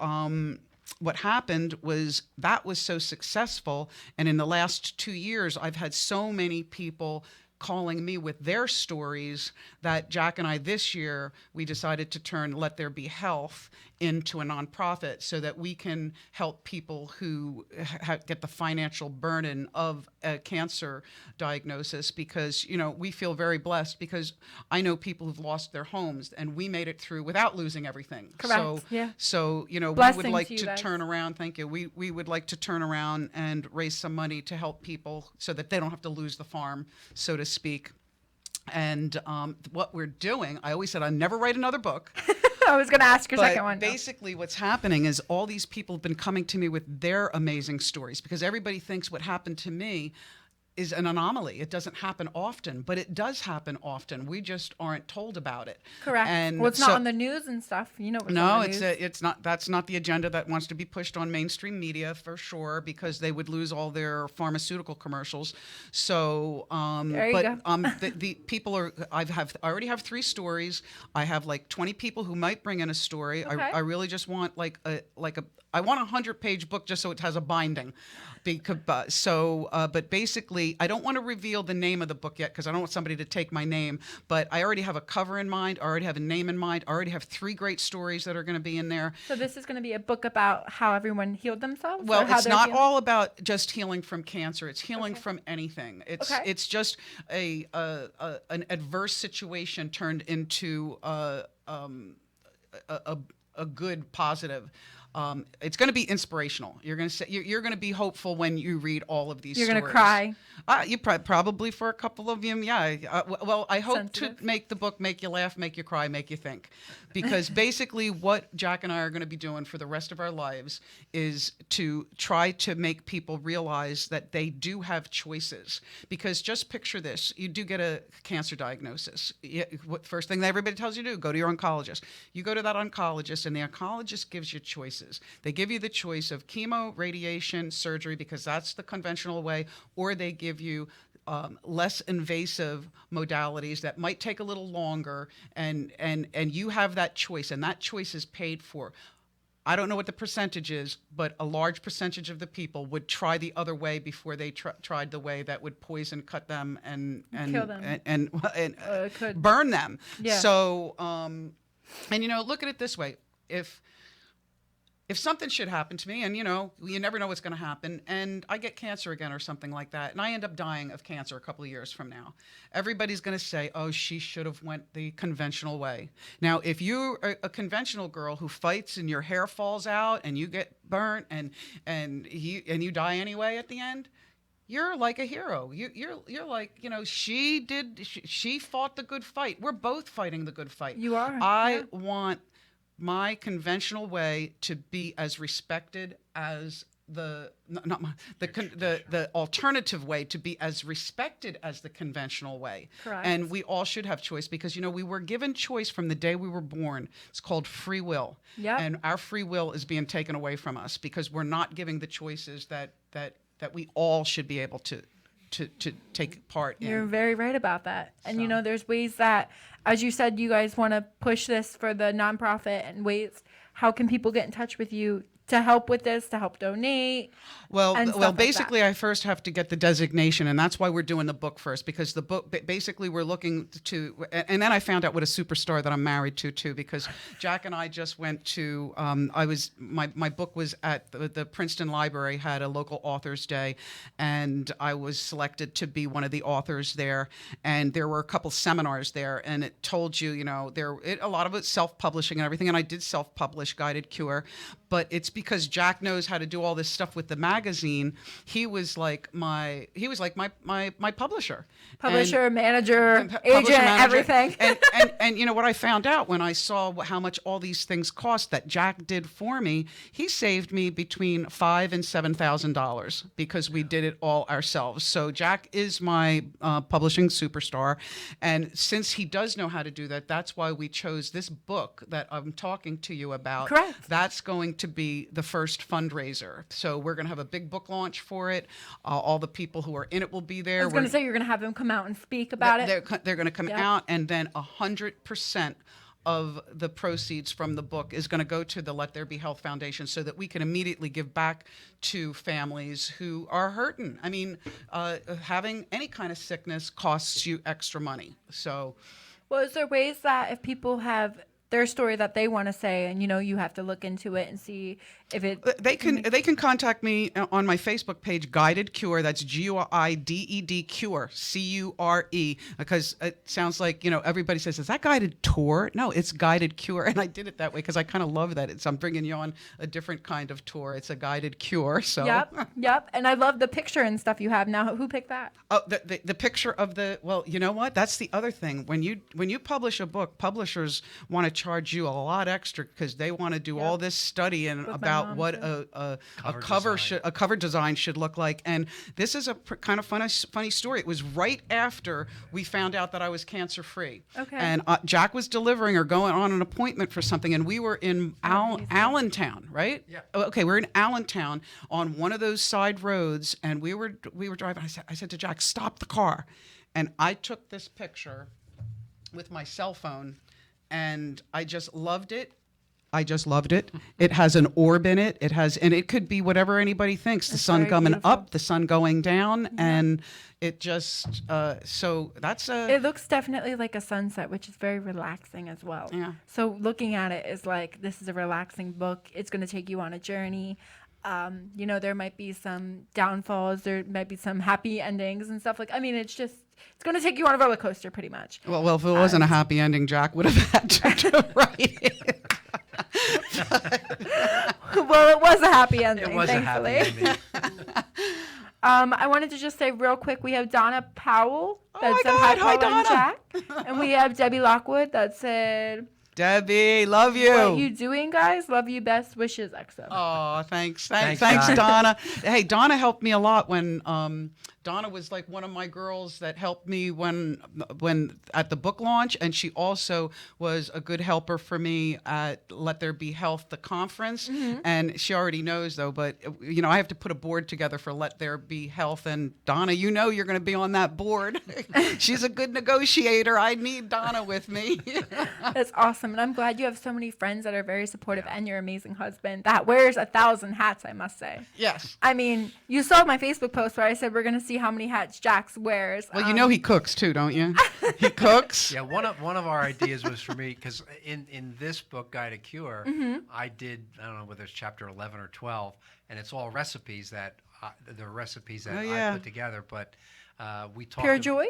what happened was that was so successful, and in the last 2 years, I've had so many people calling me with their stories that Jack and I this year, we decided to turn Let There Be Health into a nonprofit, so that we can help people who get the financial burden of a cancer diagnosis, because, we feel very blessed, because I know people who've lost their homes, and we made it through without losing everything. Correct. So, Yeah. So, we Blessings would like to you to guys. turn around. Thank you. We would like to turn around and raise some money to help people, so that they don't have to lose the farm, so to speak. And what we're doing, I always said I'd never write another book. I was going to ask your But second one. though. basically what's happening is all these people have been coming to me with their amazing stories, because everybody thinks what happened to me is an anomaly. It doesn't happen often, but it does happen often. We just aren't told about it. Correct. And Well, it's not on the news and stuff. You know, what's no, on the it's news. it's not. That's not the agenda that wants to be pushed on mainstream media for sure, because they would lose all their pharmaceutical commercials. So, There you go. the people are. I already have 3 stories. I have like 20 people who might bring in a story. Okay. I really just want I want a 100-page book just so it has a binding. Because, but basically, I don't want to reveal the name of the book yet because I don't want somebody to take my name. But I already have a cover in mind. I already have a name in mind. I already have 3 great stories that are going to be in there. So this is going to be a book about how everyone healed themselves? Well, or how it's they're not healing? all about just healing from cancer. It's healing Okay. from anything. Okay. It's just an adverse situation turned into a good positive. It's going to be inspirational. You're going to say you're going to be hopeful when you read all of these. You're stories. going to cry. You probably for a couple of them, yeah. Well, I hope Sensitive. to make the book make you laugh, make you cry, make you think, because basically what Jack and I are going to be doing for the rest of our lives is to try to make people realize that they do have choices. Because just picture this: you do get a cancer diagnosis. First thing that everybody tells you to do: go to your oncologist. You go to that oncologist, and the oncologist gives you choices. They give you the choice of chemo, radiation, surgery, because that's the conventional way, or they give you less invasive modalities that might take a little longer, and you have that choice, and that choice is paid for. I don't know what the percentage is, but a large percentage of the people would try the other way before they tried the way that would poison, cut them, and Kill them. and Could. burn them. Yeah. So, and look at it this way: if something should happen to me, and you never know what's going to happen, and I get cancer again or something like that, and I end up dying of cancer a couple of years from now, everybody's going to say, "Oh, she should have went the conventional way." Now, if you're a conventional girl who fights and your hair falls out and you get burnt and you die anyway at the end, you're like a hero. You're like, she fought the good fight. We're both fighting the good fight. You are. I want my conventional way to be as respected as the alternative way to be as respected as the conventional way. Correct. And we all should have choice because we were given choice from the day we were born. It's called free will. Yep. And our free will is being taken away from us because we're not giving the choices that we all should be able to take part in. You're very right about that. And So. there's ways that, as you said, you guys want to push this for the nonprofit and ways. How can people get in touch with you to help with this, to help donate? Well, and stuff well, like basically, that? I first have to get the designation, and that's why we're doing the book first. Because the book, basically, we're looking to, and then I found out what a superstar that I'm married to too. Because Jack and I just went to, my book was at the Princeton Library, had a local authors day, and I was selected to be one of the authors there. And there were a couple seminars there, and it told you, a lot of it's self-publishing and everything. And I did self-publish Guided Cure, but it's because Jack knows how to do all this stuff with the magazine. He was like my publisher. Publisher, And- manager, and agent, publisher, manager. everything. And what I found out when I saw how much all these things cost that Jack did for me, he saved me between $5,000 and $7,000 because we did it all ourselves. So Jack is my publishing superstar, and since he does know how to do that, that's why we chose this book that I'm talking to you about. Correct. That's going to be the first fundraiser. So we're going to have a big book launch for it. All the people who are in it will be there. I was going to say you're going to have them come out and speak about it. They're going to come Yep. out, and then 100% of the proceeds from the book is going to go to the Let There Be Health Foundation so that we can immediately give back to families who are hurting. I mean, having any kind of sickness costs you extra money. So, Well, is there ways that if people have their story that they want to say, and you have to look into it and see if it. they can contact me on my Facebook page, Guided Cure. That's GUIDED Cure, CURE, because it sounds like everybody says, "Is that guided tour?" No, it's Guided Cure, and I did it that way because I kind of love that. I'm bringing you on a different kind of tour. It's a guided cure. So. Yep. And I love the picture and stuff you have now. Who picked that? Oh, the picture of well, you know what? That's the other thing. When you publish a book, publishers want to charge you a lot extra because they want to do all this study and With my about mom, what too. a cover design should look like. And this is a kind of funny story. It was right after we found out that I was cancer free. Okay. And Jack was delivering or going on an appointment for something, and we were in Allentown, right? Yeah. Okay, we're in Allentown on one of those side roads, and we were driving. I said to Jack, "Stop the car," and I took this picture with my cell phone, and I just loved it. It has an orb in it. And it could be whatever anybody thinks. The sun very coming beautiful. up, the sun going down, and it just. So that's a. It looks definitely like a sunset, which is very relaxing as well. Yeah. So looking at it is like, this is a relaxing book. It's going to take you on a journey. You know, there might be some downfalls. There might be some happy endings and stuff. Like, I mean, it's going to take you on a roller coaster pretty much. Well, if it wasn't a happy ending, Jack would have had to write it. Well, it was a happy ending, It was a happy thankfully. ending. I wanted to just say real quick, we have Donna Powell that my said God, hi, Paula and Donna. Jack. And we have Debbie Lockwood that said, Debbie, love you. what you doing, guys? Love you, best wishes, EXO. Oh, thanks, Thanks, Donna. Hey, Donna helped me a lot when Donna was like one of my girls that helped me when at the book launch, and she also was a good helper for me at Let There Be Health, the conference. And she already knows though, but you know, I have to put a board together for Let There Be Health, and Donna, you know, you're going to be on that board. She's a good negotiator. I need Donna with me. That's awesome. And I'm glad you have so many friends that are very supportive and your amazing husband that wears 1,000 hats, I must say. Yes. I mean, you saw my Facebook post where I said we're going to see how many hats Jax wears. Well, you know he cooks too, don't you? He cooks. Yeah, one of our ideas was for me, because in this book, Guide to Cure, I don't know whether it's chapter 11 or 12, and it's all recipes that I put together. But we talked. Pure Joy?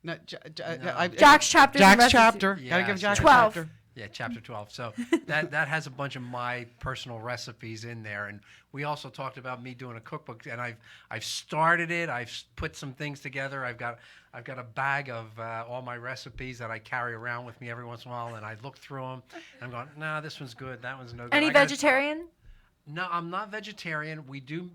No, Jack's chapter. Jack's chapter. Yeah, Gotta give Jack a 12. chapter. Yeah, chapter 12. So that has a bunch of my personal recipes in there, and we also talked about me doing a cookbook, and I've started it. I've put some things together. I've got a bag of all my recipes that I carry around with me every once in a while, and I look through them, and I'm going, nah, this one's good, that one's no good. Any vegetarian? No, I'm not vegetarian. We do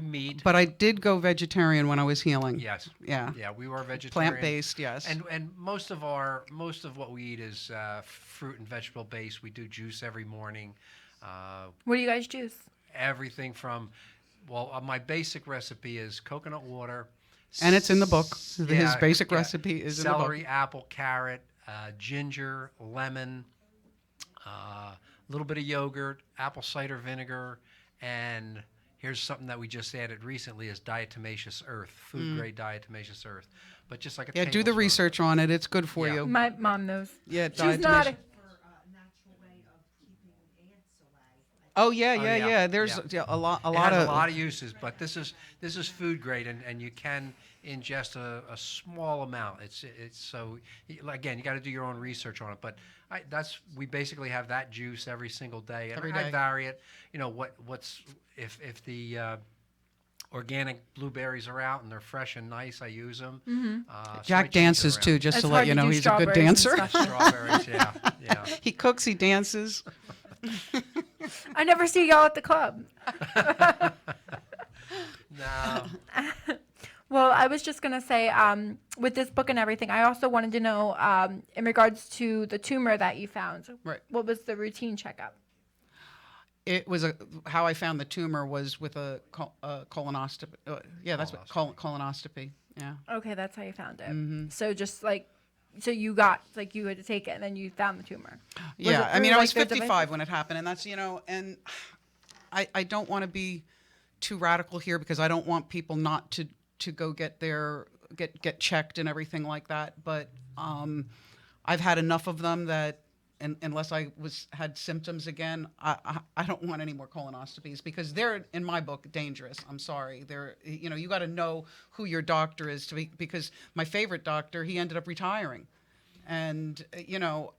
meat. But I did go vegetarian when I was healing. Yes. Yeah. Yeah, we were vegetarian. Plant-based, yes. And most of what we eat is fruit and vegetable based. We do juice every morning. What do you guys juice? Everything from, my basic recipe is coconut water. And it's in the book. His basic yeah, recipe is in the book. celery, apple, carrot, ginger, lemon, a little bit of yogurt, apple cider vinegar, and here's something that we just added recently is diatomaceous earth, food grade diatomaceous earth. But just like a Yeah, do the tablespoon. research on it. It's good for Yeah. you. My mom knows. Yeah, She's not. diatomaceous. Oh yeah, Oh, yeah, yeah. yeah. There's Yeah. a lot It has of a lot of uses, but this is food grade, and you can ingest a small amount. It's so again, you got to do your own research on it. But we basically have that juice every single day, and Every I day. vary it. You know what's if the organic blueberries are out and they're fresh and nice, I use them. So I Jack change it dances around. too, just It's to hard let you to know do he's a good strawberries and dancer. stuff. Strawberries, yeah. He cooks, he dances. I never see y'all at the club. No. Well, I was just going to say, with this book and everything, I also wanted to know, in regards to the tumor that you found, Right. what was the routine checkup? It was how I found the tumor was with a colonoscopy. Yeah, that's what colonoscopy. Yeah. Okay, that's how you found it. Mm-hmm. So just like, so you got, like you had to take it and then you found the tumor. Yeah, it I mean, through, I was like, the 55 when it happened, and that's, and I don't want to be too radical here because I don't want people not to go get get checked and everything like that. But I've had enough of them that, unless I had symptoms again, I don't want any more colonoscopies because they're, in my book, dangerous. I'm sorry. They're, you got to know who your doctor is because my favorite doctor, he ended up retiring. And,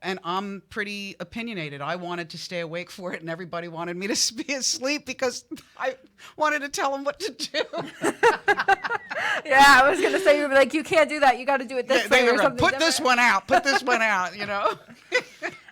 and I'm pretty opinionated. I wanted to stay awake for it, and everybody wanted me to be asleep because I wanted to tell them what to do. Yeah, I was going to say, you were like, you can't do that. You got to do it this way They or were something put this different. one out, put this one out,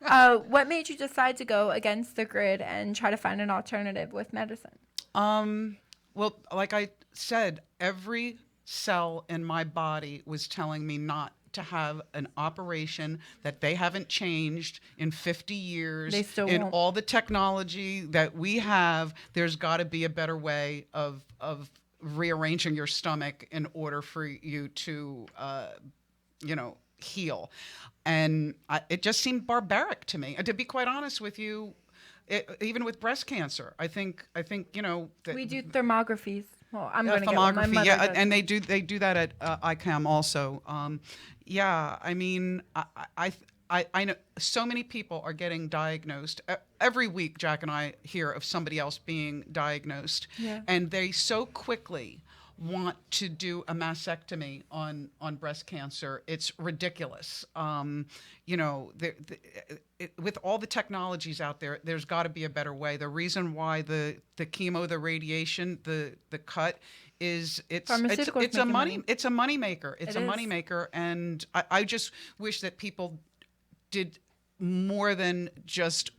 What made you decide to go against the grid and try to find an alternative with medicine? Well, like I said, every cell in my body was telling me not to have an operation that they haven't changed in 50 years. They still in won't. all the technology that we have, there's got to be a better way of rearranging your stomach in order for you to, heal. And it just seemed barbaric to me. And to be quite honest with you, even with breast cancer, I think that We do thermographies. Well, I'm going to get one. My thermography, mother yeah, does. and they do that at ICAM also. Yeah, I mean, I know so many people are getting diagnosed. Every week, Jack and I hear of somebody else being diagnosed, Yeah. and they so quickly want to do a mastectomy on breast cancer. It's ridiculous. With all the technologies out there, there's got to be a better way. The reason why the chemo, the radiation, the cut is it's Pharmaceuticals a making money money. it's a money maker. It's It a is. money maker, and I just wish that people did more than just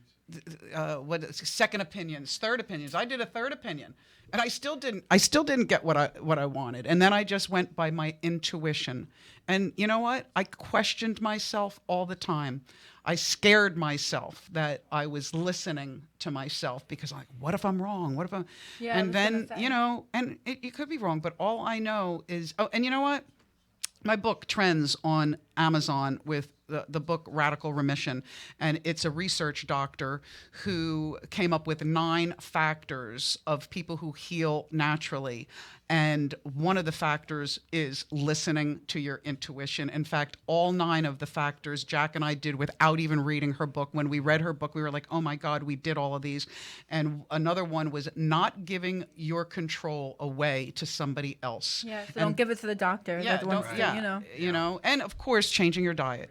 second opinions, third opinions. I did a third opinion, and I still didn't get what I wanted. And then I just went by my intuition. And you know what? I questioned myself all the time. I scared myself that I was listening to myself because I'm like, what if I'm wrong? What if I'm Yeah, I and was then, gonna say. and you could be wrong, but all I know is and you know what? My book trends on Amazon with the book Radical Remission, and it's a research doctor who came up with 9 factors of people who heal naturally. And one of the factors is listening to your intuition. In fact, all 9 of the factors Jack and I did without even reading her book. When we read her book, we were like, oh my God, we did all of these. And another one was not giving your control away to somebody else. Yeah, so And don't give it to the doctor. yeah, They're the ones don't- that, yeah, you know. and of course, changing your diet.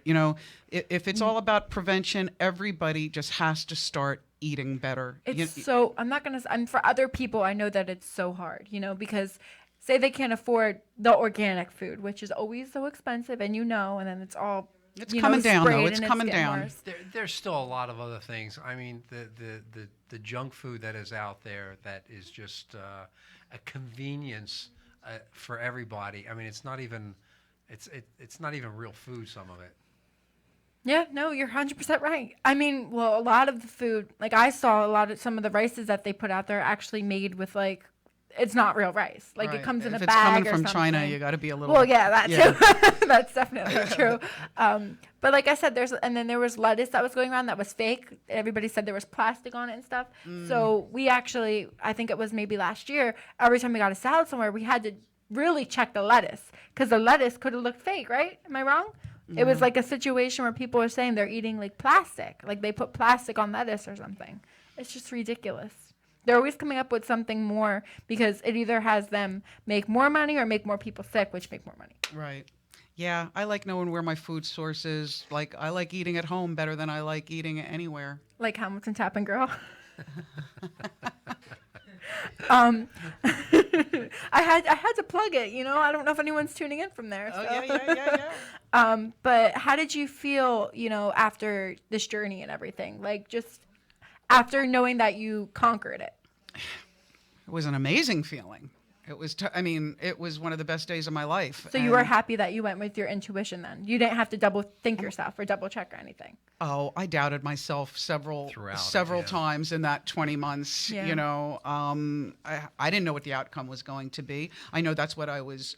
If it's all about prevention, everybody just has to start eating better. It's so, I'm not going to, I'm for other people, I know that it's so hard, because say they can't afford the organic food, which is always so expensive, and and then it's all, It's coming down, though. sprayed It's and coming getting down. worse. There's still a lot of other things. I mean, the junk food that is out there that is just a convenience for everybody. I mean, it's not even real food. Some of it. Yeah, no, you're 100% right. I mean, well, a lot of the food, like I saw some of the rices that they put out there actually made with it's not real rice. Like Right. it comes in if a it's bag coming or from something. China, you got to be a little. Well, yeah, that Yeah. too. That's definitely true. But like I said, there was lettuce that was going around that was fake. Everybody said there was plastic on it and stuff. So we actually, I think it was maybe last year, every time we got a salad somewhere, we had to really check the lettuce because the lettuce could have looked fake, right? Am I wrong? It was like a situation where people were saying they're eating like plastic, like they put plastic on lettuce or something. It's just ridiculous. They're always coming up with something more because it either has them make more money or make more people sick, which make more money. Right. Yeah, I like knowing where my food source is. Like, I like eating at home better than I like eating anywhere. Like Hamilton Tap and Grill. I had to plug it, I don't know if anyone's tuning in from there. Oh, so. yeah. But how did you feel, after this journey and everything? Like just after knowing that you conquered it? It was an amazing feeling. It was, it was one of the best days of my life. So you were happy that you went with your intuition then? You didn't have to double think yourself or double check or anything? Oh, I doubted myself several Throughout, times in that 20 months. Yeah. I didn't know what the outcome was going to be. I know that's what I was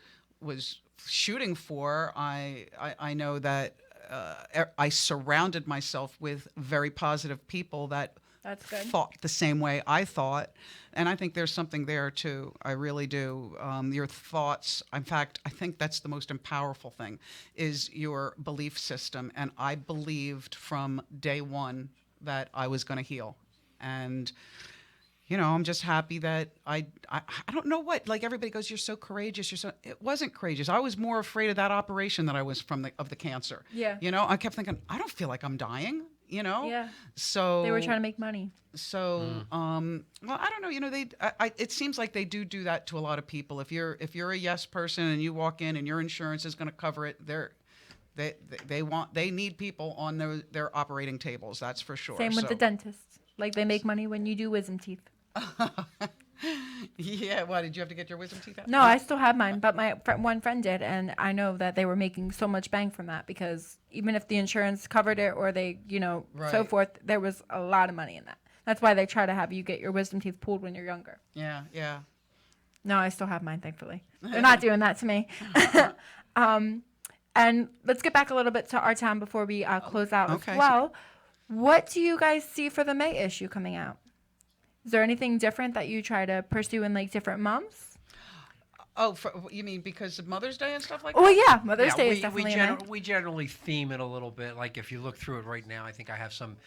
shooting for. I know that I surrounded myself with very positive people that That's good. thought the same way I thought. And I think there's something there too. I really do. Your thoughts, in fact, I think that's the most powerful thing, is your belief system. And I believed from day one that I was going to heal. And, I'm just happy that I don't know what, like everybody goes, you're so courageous. It wasn't courageous. I was more afraid of that operation than I was of the cancer. Yeah. I kept thinking, I don't feel like I'm dying. Yeah. So They were trying to make money. So, well, I don't know. It seems like they do that to a lot of people. If you're a yes person and you walk in and your insurance is going to cover it, they're they need people on their operating tables. That's for sure. Same with So- the dentist. Like they make money when you do wisdom teeth. Yeah. Why did you have to get your wisdom teeth out? No, I still have mine, but my one friend did, and I know that they were making so much bang from that because even if the insurance covered it or they, so Right. forth, there was a lot of money in that. That's why they try to have you get your wisdom teeth pulled when you're younger. Yeah. Yeah. No, I still have mine, thankfully. They're not doing that to me. And let's get back a little bit to our town before we close out okay. as well. What do you guys see for the May issue coming out? Is there anything different that you try to pursue in like different months? Oh, you mean because of Mother's Day and stuff like Oh that? yeah, Mother's Day is we, definitely we, in May. we generally theme it a little bit. Like if you look through it right now, I think I have some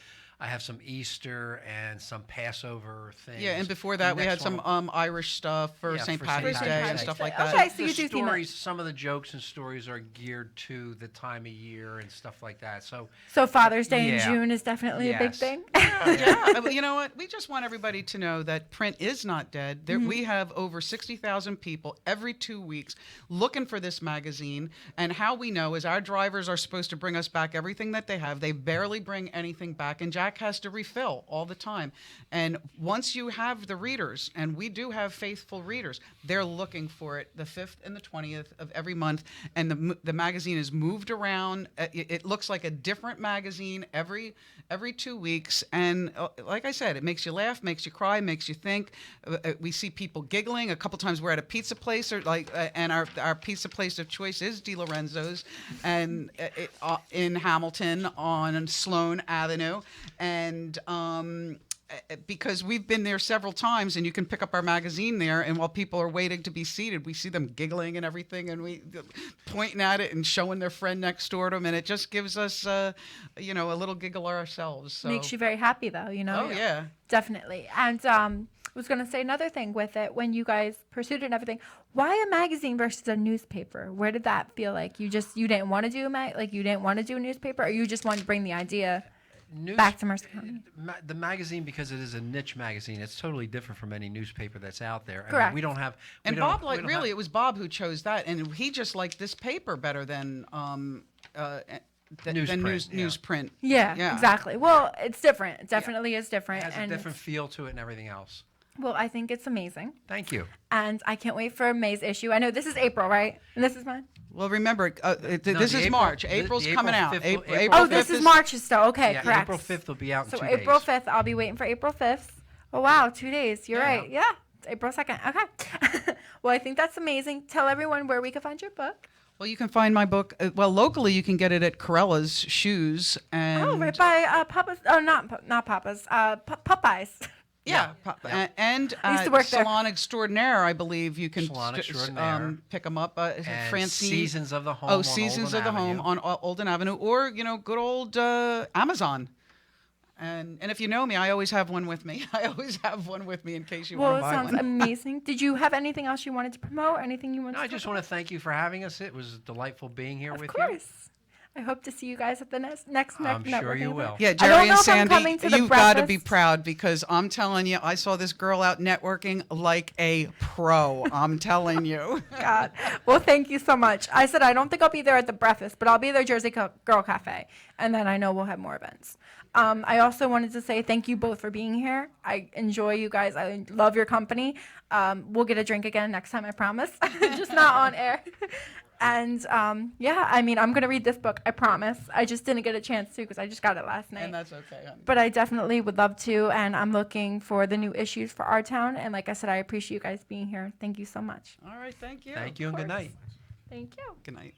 Easter and some Passover things. Yeah, and before that we had Next some one- Irish stuff for Yeah, St. for Patty's St. Day and Patrick's stuff Day. like Okay. that. So you the do theme it. stories, some of the jokes and stories are geared to the time of year and stuff like that. So So Father's Day in Yeah. June is definitely a big Yes. thing. Yeah, but you know what? We just want everybody to know that print is not dead. Mm-hmm. We have over 60,000 people every 2 weeks looking for this magazine. And how we know is our drivers are supposed to bring us back everything that they have. They barely bring anything back, and Jack has to refill all the time. And once you have the readers, and we do have faithful readers, they're looking for it the 5th and the 20th of every month. And the magazine is moved around. It looks like a different magazine every 2 weeks. And like I said, it makes you laugh, makes you cry, makes you think. We see people giggling. A couple times we're at a pizza place, and our pizza place of choice is Di Lorenzo's, and in Hamilton on Sloan Avenue, and because we've been there several times, and you can pick up our magazine there, and while people are waiting to be seated, we see them giggling and everything, and we pointing at it and showing their friend next door to them, and it just gives us a little giggle ourselves. So. Makes you very happy though, Oh yeah. Definitely. And I was going to say another thing with it when you guys pursued it and everything. Why a magazine versus a newspaper? Where did that feel like you didn't want to do you didn't want to do a newspaper, or you just wanted to bring the idea back to Mercer County? The magazine, because it is a niche magazine, it's totally different from any newspaper that's out there. I mean, Correct. we don't have. And we don't- Bob, we don't have- it was Bob who chose that, and he just liked this paper better than Newsprint, yeah. newsprint. Yeah, Yeah. exactly. Well, it's different. It definitely is different. It has a and different feel to it and everything else. well, I think it's amazing. Thank you. And I can't wait for May's issue. I know this is April, right? And this is mine? Well, remember, this the is April- March. the April's April coming out. 5th April, April Oh, 5th this is March still. Okay, Yeah, correct. April 5th will be out in So 2 April days. 5th, I'll be waiting for April 5th. Oh, wow, 2 days. You're Yeah. right. Yeah, it's April 2nd. Okay. Well, I think that's amazing. Tell everyone where we can find your book. Well, you can find my book. Locally, you can get it at Corella's Shoes. And Oh, right by Papa's. Oh, not Papa's. Popeyes. Yeah, and I used to work there. Salon Extraordinaire, I believe you can Salon Extraordinaire. pick them up. And Francine. Seasons of the Home. Oh, on Seasons Olden of the Home Avenue. on Olden Avenue, or good old Amazon. And if you know me, I always have one with me. I always have one with me in case you Well, want it to buy sounds one. amazing. Did you have anything else you wanted to promote? Anything you wanted No, to I just talk want to thank you for having us. It was delightful being here about? with Of course. I hope to see you guys at the next I'm sure networking you event. will. Yeah, I Jerry don't and know if I'm Sandy, coming to the you've got to be breakfast. proud, because I'm telling you, I saw this girl out networking like a pro. I'm telling you. God. Well, thank you so much. I said I don't think I'll be there at the breakfast, but I'll be there at Jersey Girl Cafe, and then I know we'll have more events. I also wanted to say thank you both for being here. I enjoy you guys. I love your company. We'll get a drink again next time, I promise. Just not on air. And yeah, I mean, I'm going to read this book, I promise. I just didn't get a chance to because I just got it last night. And that's okay, honey. But I definitely would love to, and I'm looking for the new issues for our town. And like I said, I appreciate you guys being here. Thank you so much. All right, thank you. Thank you and good course. night. Thank you. Good night.